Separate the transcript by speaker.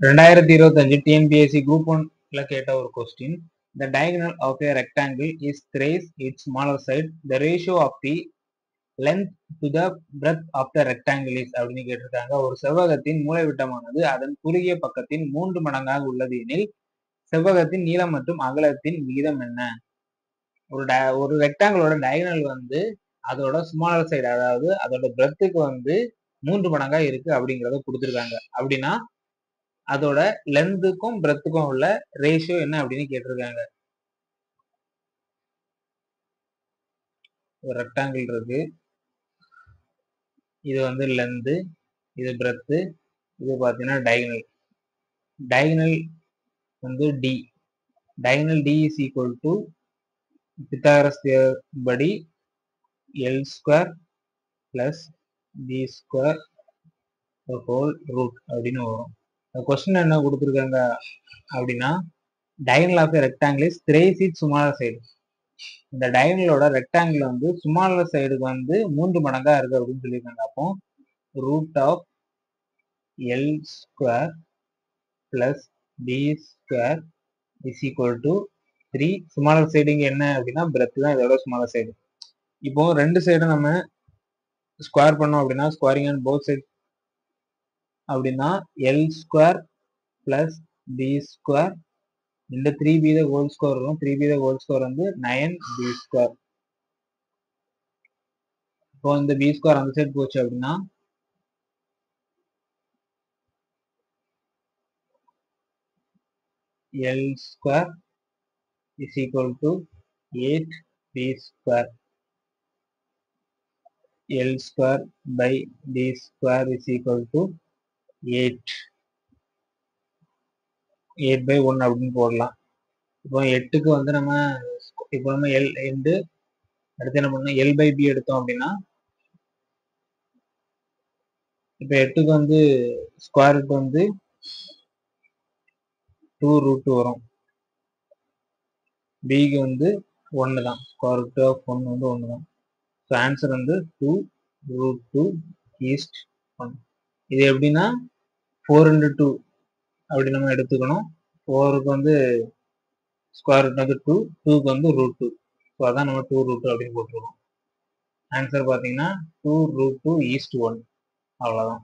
Speaker 1: 2025 TNPSC group 1ல கேட்ட ஒரு question. The diagonal of a rectangle is thrice its smaller side. The ratio of the length to the breadth of the rectangle is அப்படின்னு கேட்டிருக்காங்க. ஒரு செவ்வகத்தின் மூலைவிட்டமானது அதன் குறுகிய பக்கத்தின் 3 மடங்காக உள்ளது எனில் செவ்வகத்தின் நீளம் மற்றும் அகலத்தின் விகிதம் என்ன? ஒரு ரெக்டாங்கிளோட டயகனல் வந்து அதோட ஸ்மாலர் சைடு, அதாவது அதோட பிரெத்துக்கு வந்து 3 மடங்கா இருக்கு அப்படிங்கறத கொடுத்துருக்காங்க. அப்படின்னா அதோட லென்த்துக்கும் பிரெத்துக்கும் உள்ள ரேஷியோ என்ன அப்படின்னு கேட்டிருக்காங்க. ஒரு ரெக்டாங்கிள் இருக்கு, இது வந்து லென்த், இது பிரெத்து, இது பாத்தீங்கன்னா டயகனல். டயகனல் வந்து D. Diagonal D is equal to Pythagoras theorem படி L square plus B square whole root அப்படின்னு வரும். கொஸ்டின் என்ன கொடுத்துருக்காங்க அப்படின்னா, diagonal of rectangle is thrice its smaller side. இந்த டயகனலோட ரெக்டாங்கிள் வந்து ஸ்மாலர் சைடுக்கு வந்து 3 மடங்கா இருக்கு அப்படின்னு சொல்லியிருக்காங்க. அப்போ root of L square plus B square is equal to 3. Smaller சைடுங்க என்ன அப்படின்னா பிரெத் தான் இதோட ஸ்மாலர் சைடு. இப்போ ரெண்டு சைடும் நம்ம ஸ்கொயர் பண்ணோம் அப்படின்னா, ஸ்கொயரிங் ஆன் போத் சைட் அப்படின்னா L square plus B square இந்த 3b the whole square வரும். 3b the whole square வந்து 9b square. இப்போ இந்த b square அந்த சைடு போச்சு அப்படின்னா l square is equal to 8b square. l square by b square is equal to 8. 8 by 1 அப்படின்னு போடலாம். இப்போ 8க்கு வந்து நம்ம L என்று அடுத்து என்ன பண்ணணும், L by B எடுத்தோம் அப்படின்னா இப்போ 8க்கு வந்து ஸ்கொயர் ரூட் வந்து 2 ரூட் வரும். பிக்கு வந்து 1 தான், ஸ்கொயர் ரூட் ஆஃப் 1 வந்து 1 தான். ஸோ ஆன்சர் வந்து 2 ரூட் 2 ஈஸ்ட் 1. இது எப்படின்னா 4 into 2 அப்படி நம்ம எடுத்துக்கணும். 4க்கு வந்து ஸ்கொயர் ரூட் வந்து 2, 2க்கு வந்து ரூட் 2. ஸோ அதான் நம்ம 2 ரூட் 2 அப்படின்னு போட்டுருக்கோம். ஆன்சர் பார்த்தீங்கன்னா 2 ரூட் 2 ஈஸ்ட் 1. அவ்வளோதான்.